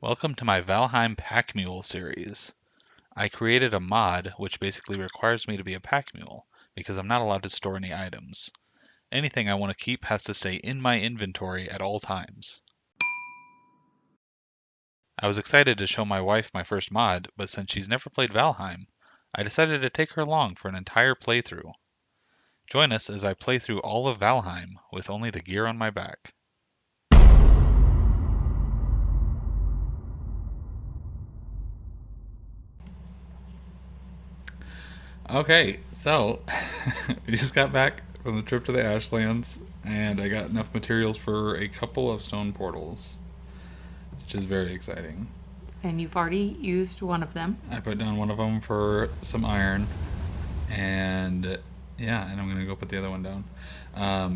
Welcome to my Valheim Pack Mule series. I created a mod which basically requires me to be a pack mule because I'm not allowed to store any items. Anything I want to keep has to stay in my inventory at all times. I was excited to show my wife my first mod, but since she's never played Valheim, I decided to take her along for an entire playthrough. Join us as I play through all of Valheim with only the gear on my back. Okay, so we just got back from the trip to the Ashlands, and I got enough materials for a couple of stone portals, which is very exciting. And you've already used one of them. I put down one of them for some iron, and and I'm gonna go put the other one down.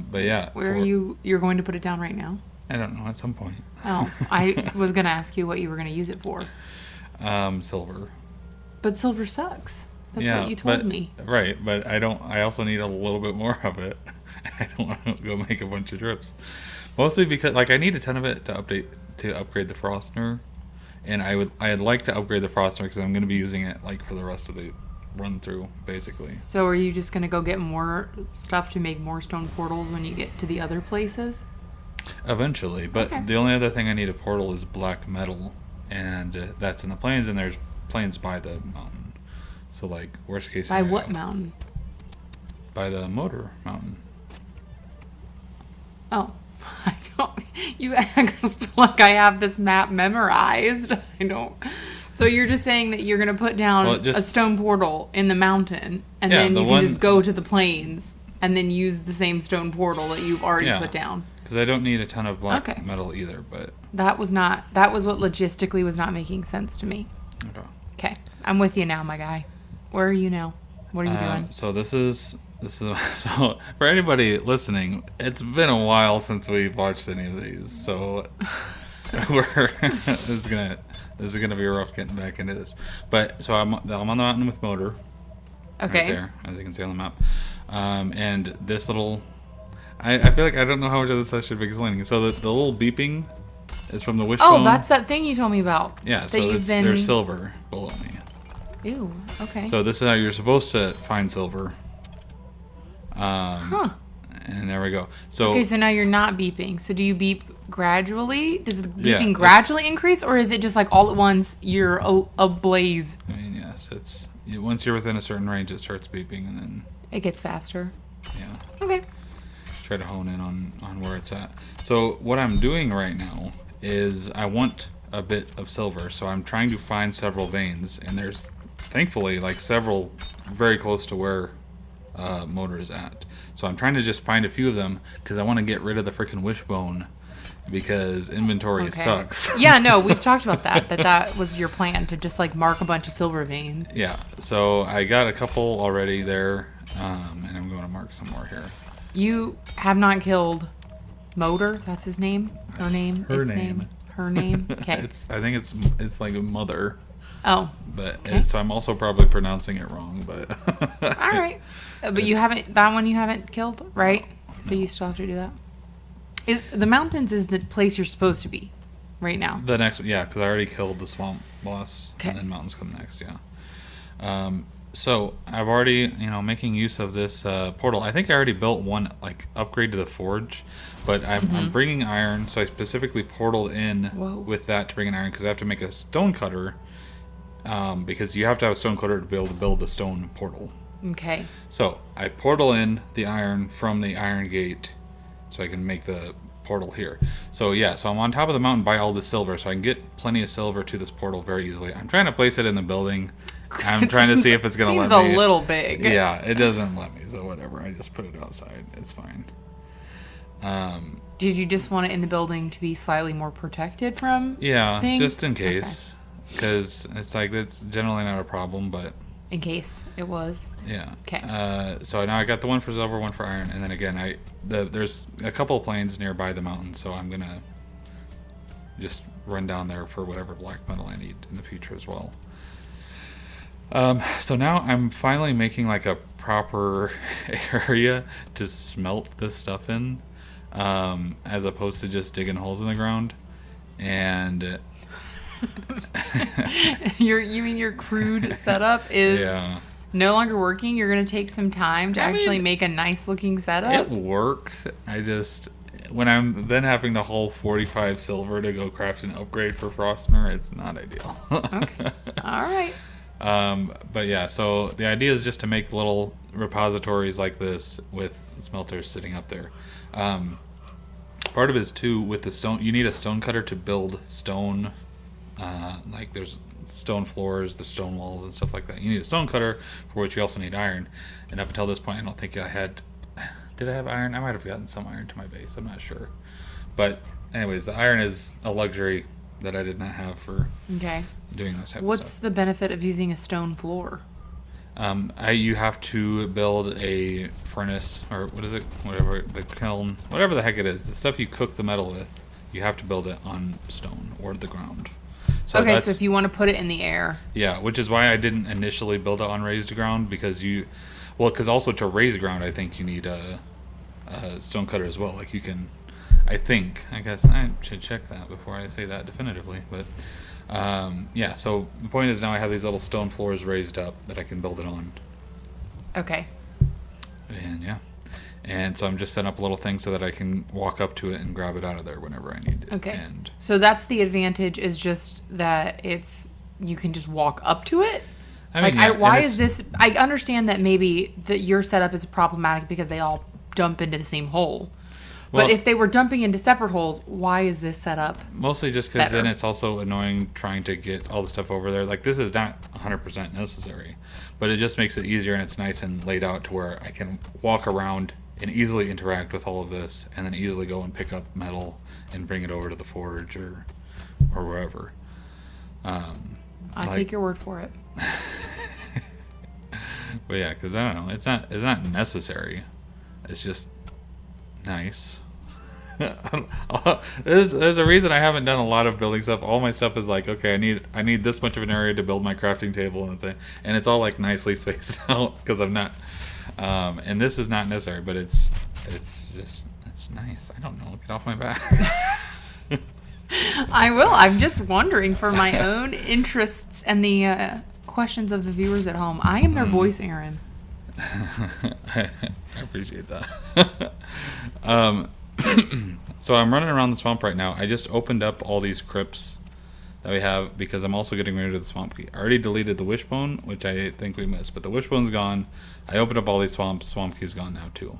But yeah, Where are you? You're going to put it down right now? I don't know. At some point. Oh, I was going to ask you what you were going to use it for. Silver. But silver sucks. That's what you told me. Right, but I don't. I also need a little bit more of it. I don't want to go make a bunch of drips. Mostly because, I need a ton of it to upgrade the Frostner, and I'd like to upgrade the Frostner because I'm going to be using it for the rest of the run through, basically. So are you just going to go get more stuff to make more stone portals when you get to the other places? Eventually, but Okay. The only other thing I need a portal is black metal, and that's in the plains, and there's plains by the mountain. So, worst case By scenario. what mountain? By the motor mountain. Oh, I don't. You act like I have this map memorized. I don't. So you're just saying that you're going to put down a stone portal in the mountain, and then you can just go to the plains and then use the same stone portal that you've already put down. Because I don't need a ton of black metal either, but... That was what logistically was not making sense to me. Okay. I'm with you now, my guy. Where are you now? What are you doing? So this is so for anybody listening, it's been a while since we've watched any of these, so this is gonna be rough getting back into this. But so I'm on the mountain with motor. Okay. Right there, as you can see on the map. And this little, I feel like I don't know how much of this I should be explaining. So the little beeping is from the wishbone. Oh, that's that thing you told me about. Yeah. So there's silver below me. Ew. Okay. So this is how you're supposed to find silver. And there we go. So okay, so now you're not beeping. So do you beep gradually? Does the beeping Yeah, gradually increase, or is it just all at once you're ablaze? I mean, yes, once you're within a certain range, it starts beeping, and then It gets faster. yeah, Okay. try to hone in on where it's at. So what I'm doing right now is I want a bit of silver, so I'm trying to find several veins, and there's thankfully several very close to where motor is at. So I'm trying to just find a few of them because I want to get rid of the freaking wishbone because inventory sucks. Yeah, no, we've talked about that was your plan to just mark a bunch of silver veins. Yeah, so I got a couple already there, and I'm going to mark some more here. You have not killed Motor. That's his name. Her name. Her its name. Her name. Okay. I think it's like a mother. Oh. But okay. So I'm also probably pronouncing it wrong. But all right. But you haven't you haven't killed, right? No, so you still have to do that. Is the mountains is the place you're supposed to be, right now? The next, yeah, because I already killed the swamp boss, okay. And then mountains come next. Yeah. So I've already, making use of this portal. I think I already built one, upgrade to the forge, but I'm bringing iron. So I specifically portaled in with that to bring in iron because I have to make a stone cutter. Because you have to have a stone cutter to be able to build the stone portal. Okay. So I portal in the iron from the iron gate, so I can make the portal here. So yeah, so I'm on top of the mountain by all the silver, so I can get plenty of silver to this portal very easily. I'm trying to place it in the building. I'm trying to see if it's gonna let me. Seems a little big. Yeah, it doesn't let me, so whatever. I just put it outside. It's fine. Did you just want it in the building to be slightly more protected from? Yeah, things? just in case, because it's that's generally not a problem, but. In case it was. Yeah. Okay. So now I got the one for silver, one for iron, and then again, there's a couple of plains nearby the mountain, so I'm gonna just run down there for whatever black metal I need in the future as well. So now I'm finally making a proper area to smelt this stuff in, as opposed to just digging holes in the ground, and You mean your crude setup is no longer working? You're going to take some time to actually make a nice looking setup? It worked. When I'm then having to haul 45 silver to go craft an upgrade for Frostner, it's not ideal. Okay. All right. But yeah, so the idea is just to make little repositories like this with smelters sitting up there. Part of it is too with the stone. You need a stone cutter to build stone. Like there's stone floors, the stone walls, and stuff like that. You need a stone cutter, for which you also need iron. And up until this point, I don't think I had. Did I have iron? I might have gotten some iron to my base. I'm not sure. But anyways, the iron is a luxury that I did not have for doing this type of stuff. What's the benefit of using a stone floor? You have to build a furnace, or what is it? Whatever, the kiln, whatever the heck it is. The stuff you cook the metal with, you have to build it on stone or the ground. So so if you want to put it in the air. Yeah, which is why I didn't initially build it on raised ground, because because also to raise ground, I think you need a stone cutter as well. Like you can, I guess I should check that before I say that definitively, but yeah, so the point is now I have these little stone floors raised up that I can build it on. Okay. And so I'm just setting up a little thing so that I can walk up to it and grab it out of there whenever I need it. Okay. So that's the advantage, is just that you can just walk up to it? Why is this? I understand that maybe your setup is problematic because they all dump into the same hole. But if they were dumping into separate holes, why is this set up? Mostly just because then it's also annoying trying to get all the stuff over there. Like, this is not 100% necessary, but it just makes it easier, and it's nice and laid out to where I can walk around and easily interact with all of this, and then easily go and pick up metal and bring it over to the forge or wherever. I'll take your word for it. But yeah, because I don't know, it's not necessary. It's just nice. There's a reason I haven't done a lot of building stuff. All my stuff is like, okay, I need this much of an area to build my crafting table and thing, and it's all like nicely spaced out because I'm not. And this is not necessary, but it's nice. I don't know. Get off my back. I will. I'm just wondering for my own interests and the questions of the viewers at home. I am their voice, Aaron. I appreciate that. So I'm running around the swamp right now. I just opened up all these crypts that we have because I'm also getting rid of the swamp key. I already deleted the wishbone, which I think we missed, but the wishbone's gone. I opened up all these swamps. Swamp key's gone now too.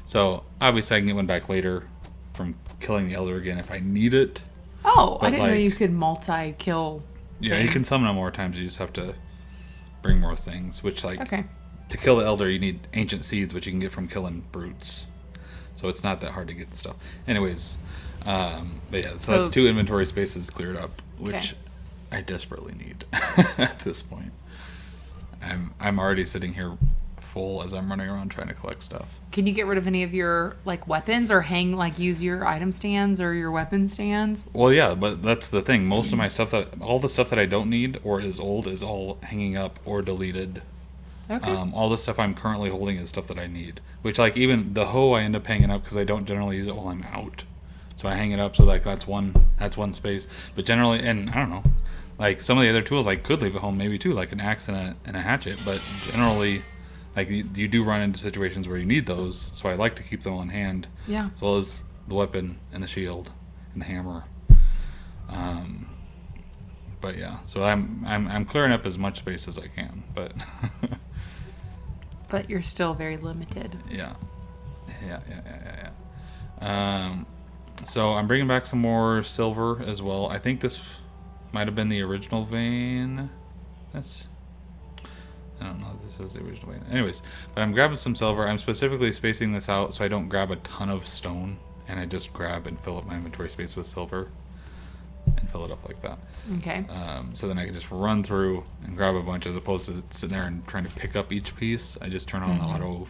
So obviously I can get one back later from killing the elder again if I need it. Oh, but I didn't know you could multi-kill. Yeah, you can summon them more times. You just have to bring more things, which okay. To kill the elder, you need ancient seeds, which you can get from killing brutes. So it's not that hard to get the stuff. Anyways, but yeah, so that's 2 inventory spaces cleared up, which I desperately need at this point. I'm already sitting here full as I'm running around trying to collect stuff. Can you get rid of any of your weapons, or use your item stands or your weapon stands? Well, yeah, but that's the thing. Most of my stuff all the stuff that I don't need or is old is all hanging up or deleted. Okay. All the stuff I'm currently holding is stuff that I need, which even the hoe I end up hanging up because I don't generally use it while I'm out. So I hang it up so that's one space. But generally, and I don't know, some of the other tools I could leave at home maybe too, like an axe and a hatchet. But generally, you do run into situations where you need those, so I like to keep them on hand. Yeah. As well as the weapon and the shield and the hammer. But yeah, so I'm clearing up as much space as I can, but. But you're still very limited. Yeah. So I'm bringing back some more silver as well. I think this might have been the original vein. I don't know if this is the original vein. Anyways, but I'm grabbing some silver. I'm specifically spacing this out so I don't grab a ton of stone, and I just grab and fill up my inventory space with silver and fill it up like that. Okay. So then I can just run through and grab a bunch as opposed to sitting there and trying to pick up each piece. I just turn on the auto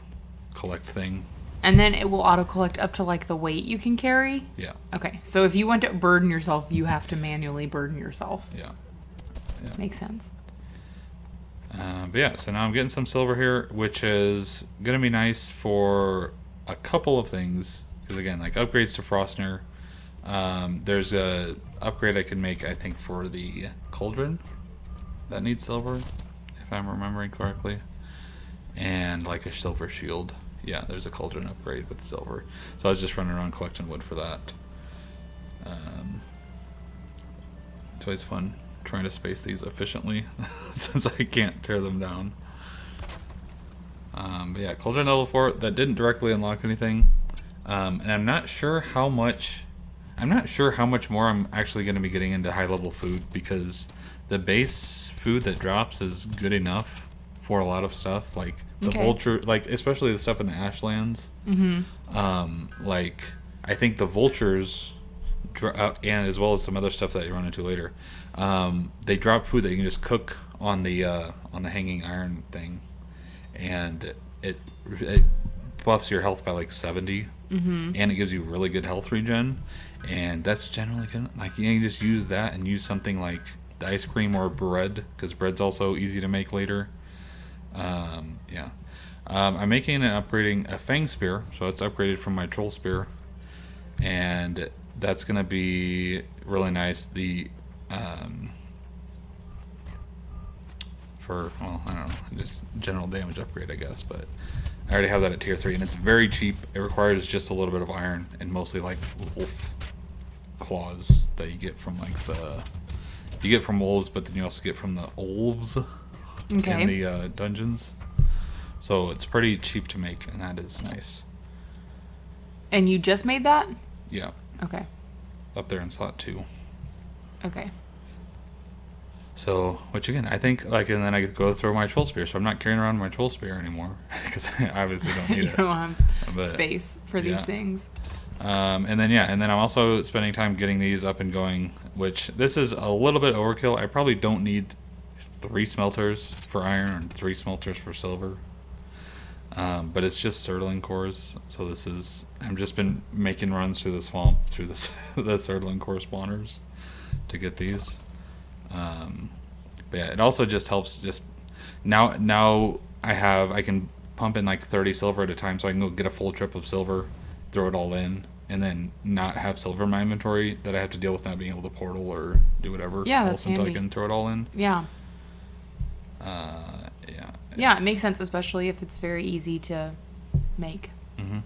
collect thing. And then it will auto collect up to the weight you can carry? Yeah. Okay. So if you want to burden yourself, you have to manually burden yourself. Yeah. Makes sense. But yeah, so now I'm getting some silver here, which is going to be nice for a couple of things. Because again, upgrades to Frostner, There's a upgrade I can make, I think, for the cauldron that needs silver, if I'm remembering correctly. And like a silver shield. Yeah, there's a cauldron upgrade with silver. So I was just running around collecting wood for that. It's always fun trying to space these efficiently since I can't tear them down. But yeah, cauldron level 4, that didn't directly unlock anything. And I'm not sure how much more I'm actually going to be getting into high level food, because the base food that drops is good enough for a lot of stuff, like the vulture, like especially the stuff in the ashlands. Like I think the vultures and as well as some other stuff that you run into later, they drop food that you can just cook on the hanging iron thing, and it buffs your health by like 70, and it gives you really good health regen, and that's generally good. Like you can just use that and use something like the ice cream or bread, because bread's also easy to make later. I'm making and upgrading a fang spear, so it's upgraded from my troll spear, and that's gonna be really nice. The I don't know, just general damage upgrade, I guess, but I already have that at tier 3, and it's very cheap. It requires just a little bit of iron and mostly like wolf claws that you get from like you get from wolves, but then you also get from the wolves in the dungeons. So it's pretty cheap to make, and that is nice. And you just made that? Yeah. Okay. Up there in slot 2. Okay. So, which again, I think, like, and then I get to go throw my troll spear, so I'm not carrying around my troll spear anymore, because I obviously don't need it. You don't have space for these things. And then I'm also spending time getting these up and going, which this is a little bit overkill. I probably don't need 3 smelters for iron and 3 smelters for silver. But it's just Surtling cores, so I've just been making runs through the swamp, through the Surtling core spawners to get these. But yeah, it also just helps, just now I can pump in like 30 silver at a time, so I can go get a full trip of silver, throw it all in, and then not have silver in my inventory that I have to deal with not being able to portal or do whatever else until I can throw it all in. Yeah. Yeah, it makes sense, especially if it's very easy to make. Mm-hmm.